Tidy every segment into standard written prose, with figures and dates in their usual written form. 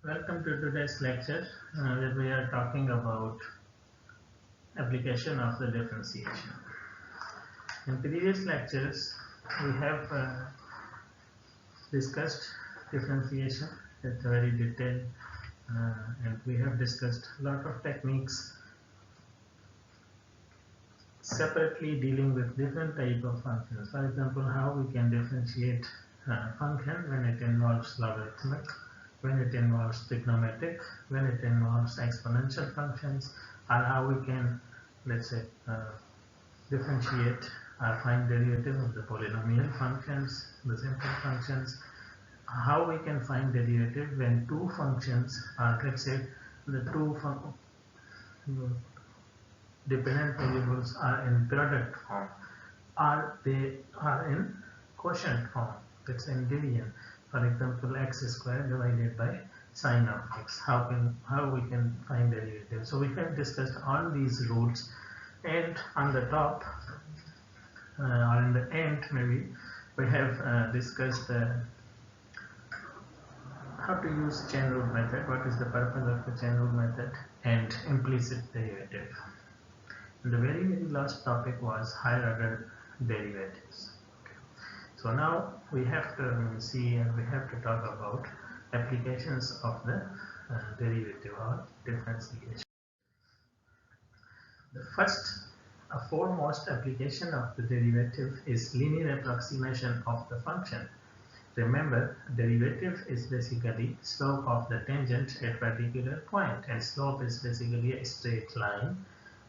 Welcome to today's lecture where we are talking about application of the differentiation. In previous lectures, we have discussed differentiation at a very detailed and we have discussed a lot of techniques separately dealing with different type of functions. For example, how we can differentiate a function when it involves logarithmic, when it involves trigonometric, when it involves exponential functions, or how we can, let's say, differentiate or find derivative of the polynomial functions, the simple functions, how we can find derivative when two functions are, let's say, the two dependent variables are in product form, or they are in quotient form, let's say in division. For example, x squared divided by sine of x. How we can find derivative? So we have discussed all these rules, and on the top or in the end maybe we have discussed how to use chain rule method, what is the purpose of the chain rule method, and implicit derivative. And the very last topic was higher order derivatives. So now we have to see and we have to talk about applications of the derivative or differentiation. The first foremost application of the derivative is linear approximation of the function. Remember, derivative is basically slope of the tangent at a particular point, and slope is basically a straight line.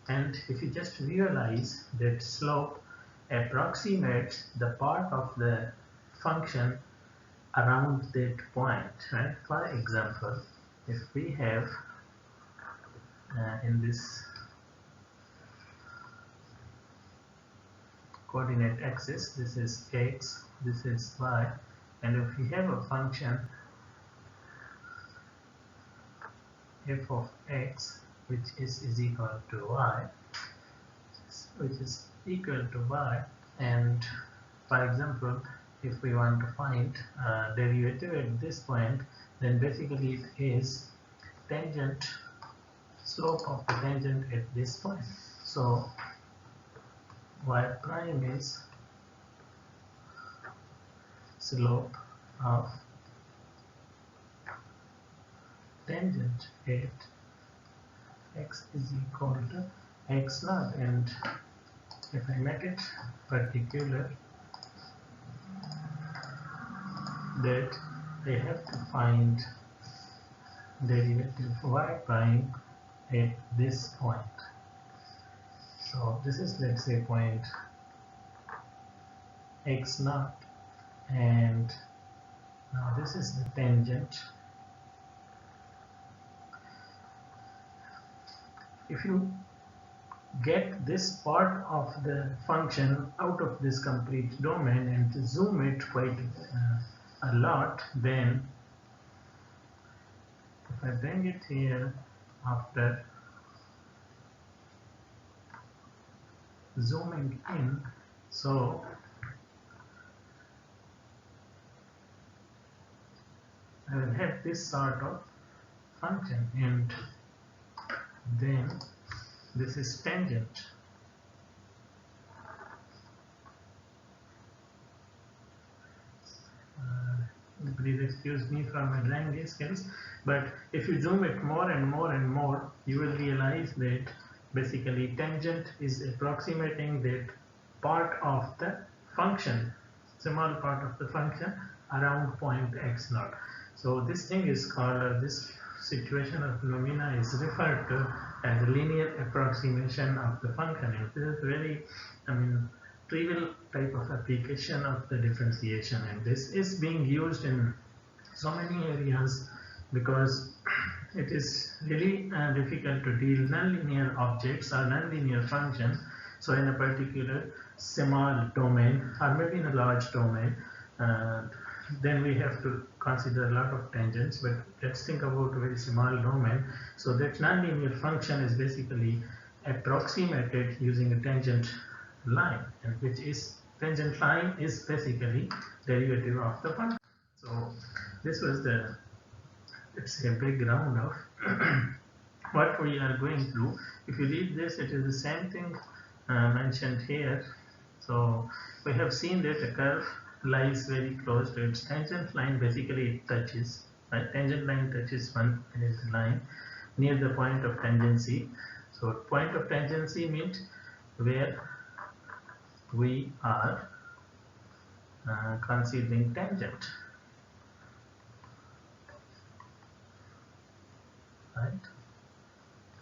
And if you just realize that slope approximates the part of the function around that point, right? For example, if we have in this coordinate axis, this is x, this is y, and if we have a function f of x which is equal to y, which is equal to y, and for example if we want to find derivative at this point, then basically it is tangent, slope of the tangent at this point. So y prime is slope of tangent at x is equal to x naught, and if I make it particular that I have to find derivative y prime at this point. So this is, let's say, point x naught, and now this is the tangent. If you get this part of the function out of this complete domain and zoom it quite a lot, then if I bring it here after zooming in, so I will have this sort of function, and then this is tangent. Please excuse me for my drawing skills, but if you zoom it more and more and more, you will realize that basically tangent is approximating that part of the function, small part of the function around point x naught. So this thing is called, this situation of phenomena is referred to as linear approximation of the function. And this is very, trivial type of application of the differentiation, and this is being used in so many areas because it is really difficult to deal nonlinear objects or nonlinear functions. So in a particular small domain or maybe in a large domain, then we have to consider a lot of tangents, but let's think about a very small domain. So that nonlinear function is basically approximated using a tangent line, and which is tangent line is basically derivative of the function. So this was the let's say background of what we are going through. If you read this, it is the same thing mentioned here. So we have seen that a curve lies very close to its tangent line. Basically it touches, right? Tangent line touches one line near the point of tangency. So point of tangency means where we are considering tangent, right?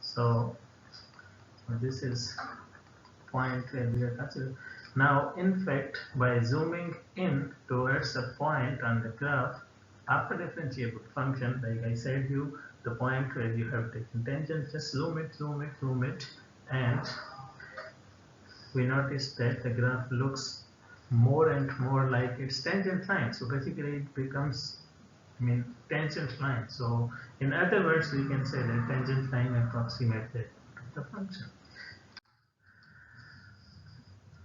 So this is point where we are considering. Now in fact, by zooming in towards a point on the graph after differentiable function, like I said you, the point where you have taken tangent, just zoom it, and we notice that the graph looks more and more like its tangent line. So basically it becomes, tangent line. So in other words, we can say that tangent line approximates the function.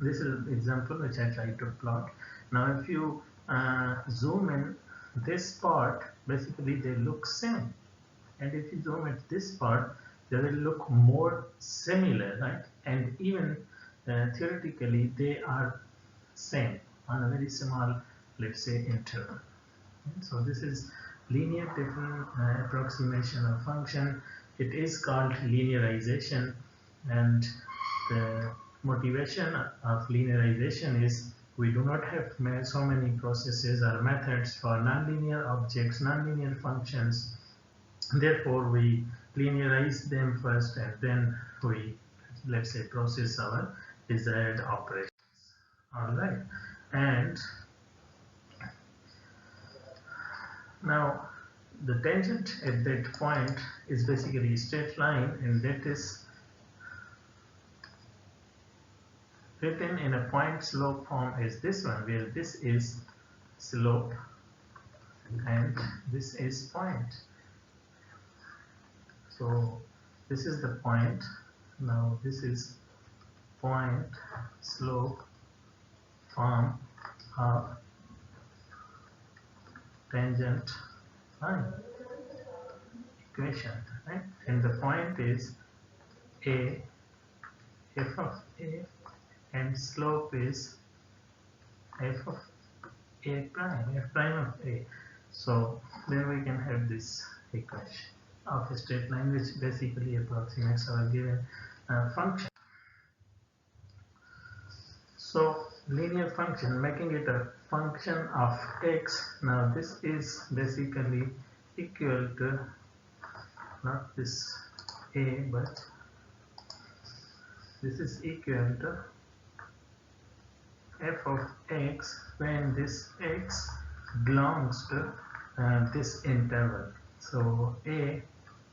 This is an example which I tried to plot. Now if you zoom in this part, basically they look same. And if you zoom at this part, they will look more similar, right? And even theoretically, they are same on a very small, let's say, interval. So this is linear different approximation of function. It is called linearization, and the motivation of linearization is we do not have so many processes or methods for nonlinear objects, nonlinear functions. Therefore, we linearize them first, and then we, let's say, process our desired operations. All right, and now the tangent at that point is basically a straight line, and that is written in a point slope form as this one, where this is slope and this is point. So this is the point. Now this is point slope form of tangent line equation, right? And the point is a, f of a, and slope is f of a prime, f prime of a. So then we can have this equation of a straight line, which basically approximates our given function. So linear function, making it a function of x. Now this is basically equal to not this a, but this is equal to f of x when this x belongs to this interval. So a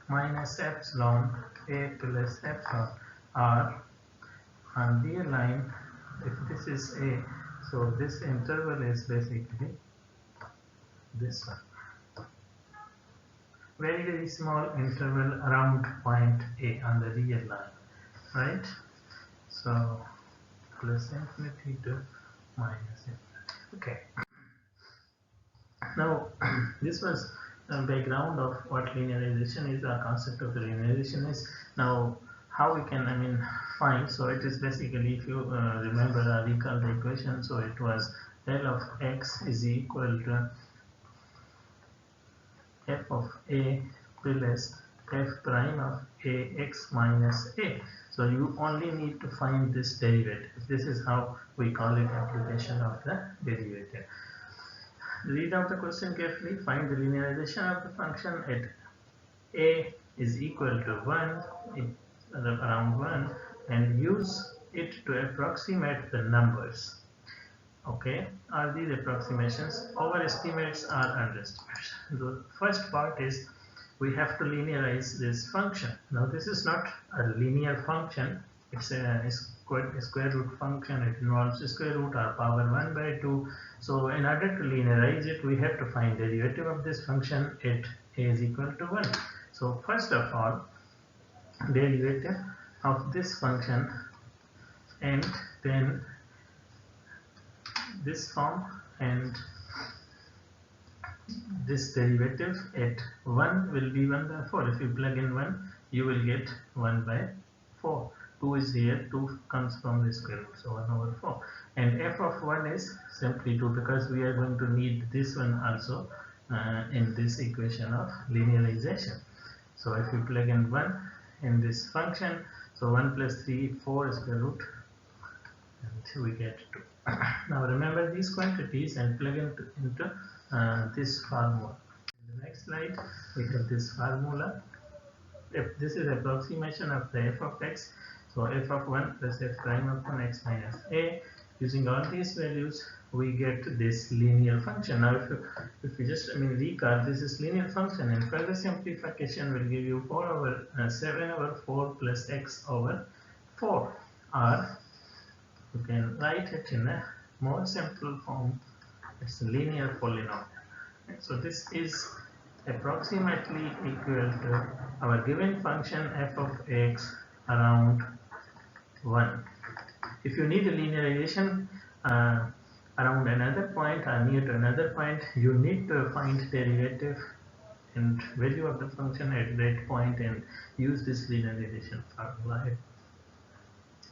minus epsilon, a plus epsilon are on the line. If this is a, so this interval is basically this one, very small interval around point A on the real line, right? So plus infinity to minus infinity. Okay, now this was a background of what linearization is, our concept of linearization is. Now how we can find, so it is basically, if you remember or recall the equation, so it was del of x is equal to f of a plus f prime of a x minus a. So you only need to find this derivative. This is how we call it application of the derivative. Read out the question carefully. Find the linearization of the function at a is equal to 1, around 1, and use it to approximate the numbers. Okay, are these approximations overestimates or underestimates? The first part is we have to linearize this function. Now this is not a linear function, it's a square root function. It involves a square root or power 1 by 2. So in order to linearize it, we have to find the derivative of this function at a is equal to 1. So first of all, derivative of this function, and then this form, and this derivative at 1 will be 1 by 4. If you plug in 1, you will get 1 by 4. 2 is here, 2 comes from the square root, so 1 over 4. And f of 1 is simply 2, because we are going to need this one also in this equation of linearization. So if you plug in 1 in this function, so 1 plus 3, 4 square root, and we get 2. Now remember these quantities and plug into this formula. In the next slide, we have this formula. If this is approximation of the f of x, so f of 1 plus f prime upon x minus a. Using all these values, we get this linear function. Now, if you just recall, this is linear function, and further simplification will give you 4 over 7 over 4 plus x over 4, or you can write it in a more simple form. It's a linear polynomial. So this is approximately equal to our given function f of x around 1. If you need a linearization around another point or near to another point, you need to find derivative and value of the function at that point and use this linearization formula.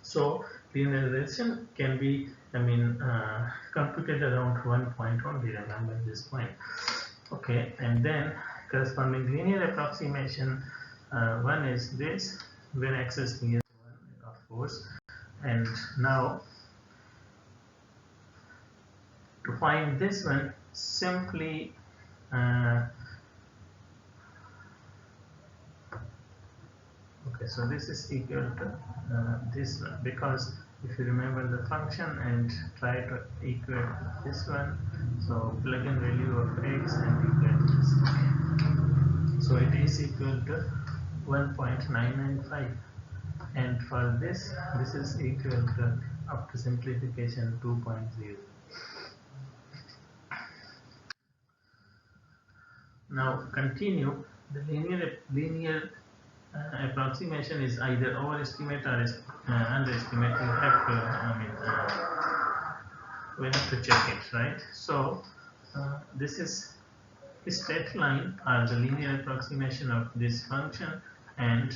So linearization can be computed around 1 point only. Remember this point. Okay, and then corresponding linear approximation, one is this when x is near to 1, of course. And now to find this one, simply okay, so this is equal to this one, because if you remember the function and try to equate this one, so plug in value of x and equate this. So it is equal to 1.995, and for this is equal to, after simplification, 2.0. Now continue. The linear approximation is either overestimate or underestimate. You have to we have to check it, right? So this is a straight line or the linear approximation of this function, and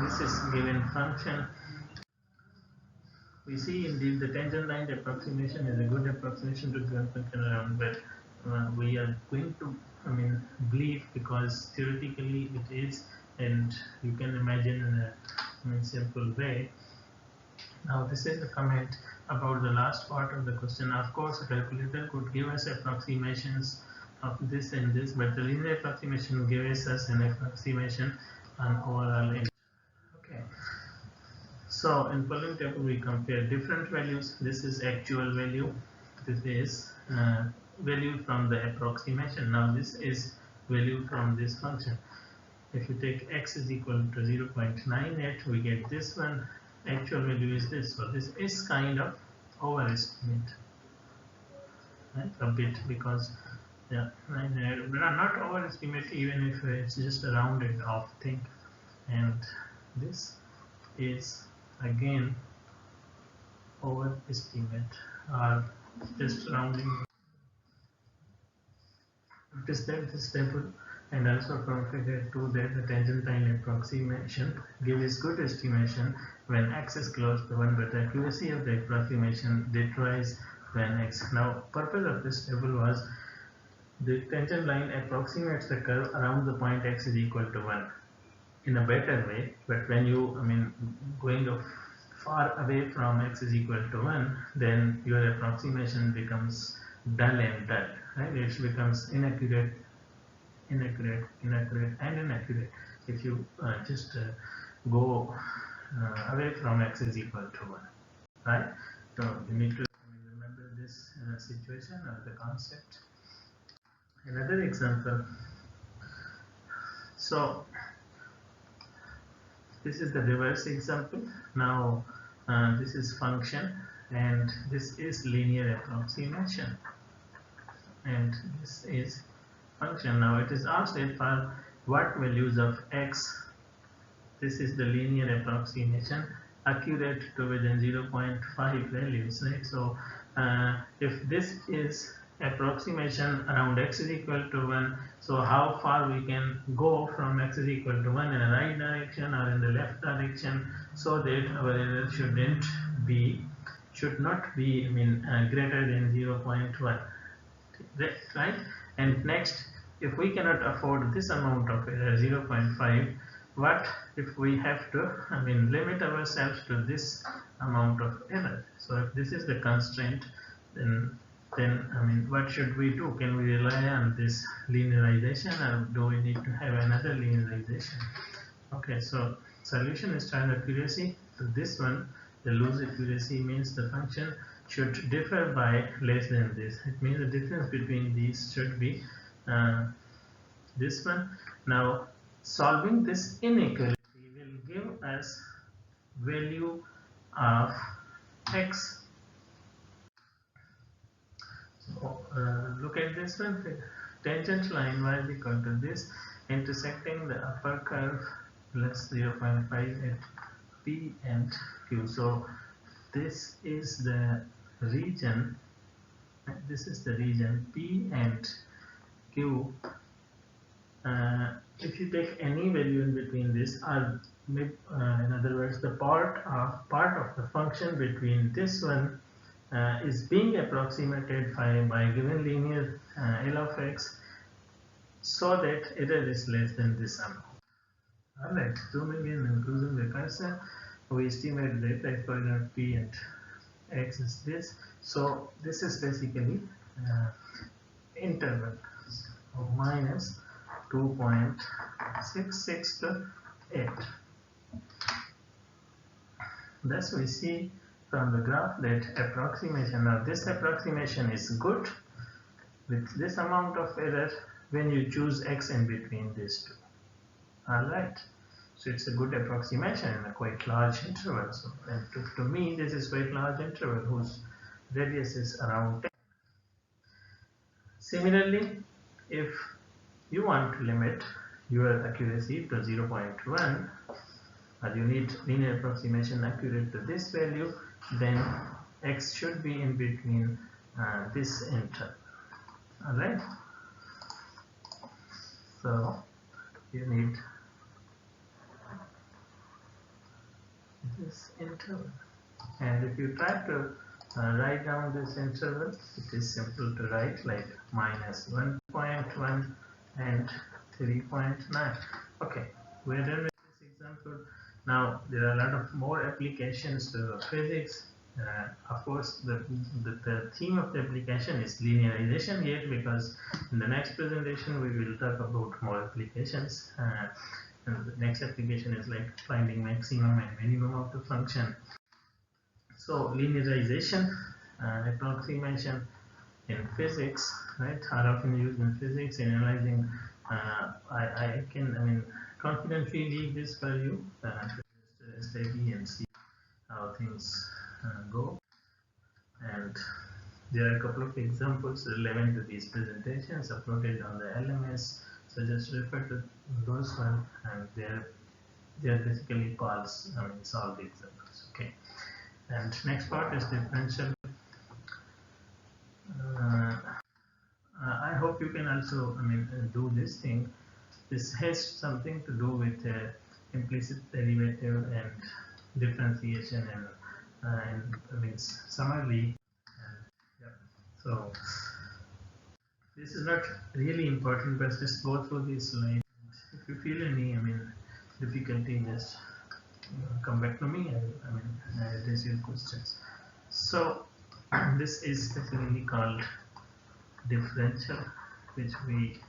this is given function. We see indeed the tangent line approximation is a good approximation to given function around, but we are going to believe, because theoretically it is, and you can imagine in a simple way. Now this is a comment about the last part of the question. Of course, a calculator could give us approximations of this and this, but the linear approximation gives us an approximation on overall image. Okay. So in following table we compare different values. This is actual value. This is value from the approximation. Now this is value from this function. If you take x is equal to 0.98, we get this one. Actual value is this. So this is kind of overestimate, right? A bit, because not overestimate even if it's just a rounded off thing. And this is again overestimate or just rounding. Notice that this table and also from figure 2 that the tangent line approximation gives good estimation when x is close to 1, but the accuracy of the approximation deteriorates when x. Now purpose of this table was the tangent line approximates the curve around the point x is equal to 1 in a better way, but when you going far away from x is equal to 1, then your approximation becomes dull and dull, right? It becomes inaccurate if you just go away from x is equal to 1, right? So you need to remember this situation or the concept. Another example. So this is the reverse example. Now this is function and this is linear approximation, and this is function. Now it is asked for what values of x, this is the linear approximation, accurate to within 0.5 values, right? So if this is approximation around x is equal to 1, so how far we can go from x is equal to 1 in the right direction or in the left direction, so that our error should not be greater than 0.1, right? And next, if we cannot afford this amount of error 0.5, what if we have to limit ourselves to this amount of error? So if this is the constraint, then what should we do? Can we rely on this linearization, or do we need to have another linearization? Okay, so solution is standard accuracy. So this one, the loose accuracy, means the function should differ by less than this. It means the difference between these should be this one. Now solving this inequality will give us value of x. So look at this one. Tangent line y is equal to this, intersecting the upper curve plus 0.5 at P and Q. So this is the region, P and Q. If you take any value in between this, or in other words, the part of the function between this one is being approximated by given linear L of x, so that error is less than this amount. Alright, zooming in and cruising the cursor, we estimate that x coordinate P and x is this. So this is basically interval of minus 2.66 to 8. Thus we see from the graph that this approximation is good with this amount of error when you choose x in between these two. Alright, so it's a good approximation in a quite large interval. So, and to me, this is quite large interval whose radius is around 10. Similarly, if you want to limit your accuracy to 0.1, or you need linear approximation accurate to this value, then x should be in between this interval. Alright, so you need this interval, and if you try to write down this interval, it is simple to write like minus 1.1 and 3.9. okay, we're done with this example. Now there are a lot of more applications to physics. Of course, the theme of the application is linearization yet, because in the next presentation we will talk about more applications. And the next application is like finding maximum and minimum of the function. So linearization, approximation in physics, right, are often used in physics in analyzing. I can confidently leave this for you to study and see how things go. And there are a couple of examples relevant to these presentations uploaded on the LMS. So just refer to those one, and they are basically solved examples. Okay, and next part is differential. I hope you can also do this thing. This has something to do with implicit derivative and differentiation and summary. Yeah. So this is not really important, but just go through this slide. If you feel any difficulty, just come back to me and address your questions. So this is basically called differential, which we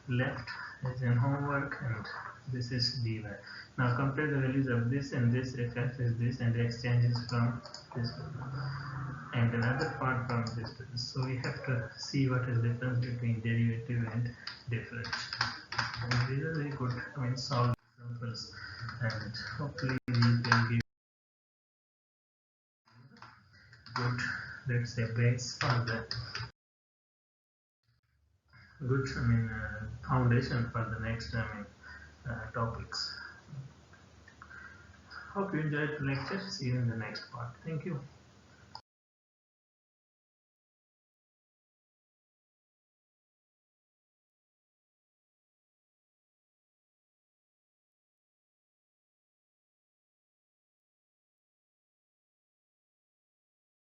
left as in homework, and this is dy. Now compare the values of this and this, f is this, and x changes from this to this, and another part from this to this. So we have to see what is the difference between derivative and differential. And these are very good solved examples, and hopefully we can give good, let's say, base for the good foundation for the next topics. Hope you enjoyed the lecture. See you in the next part. Thank you.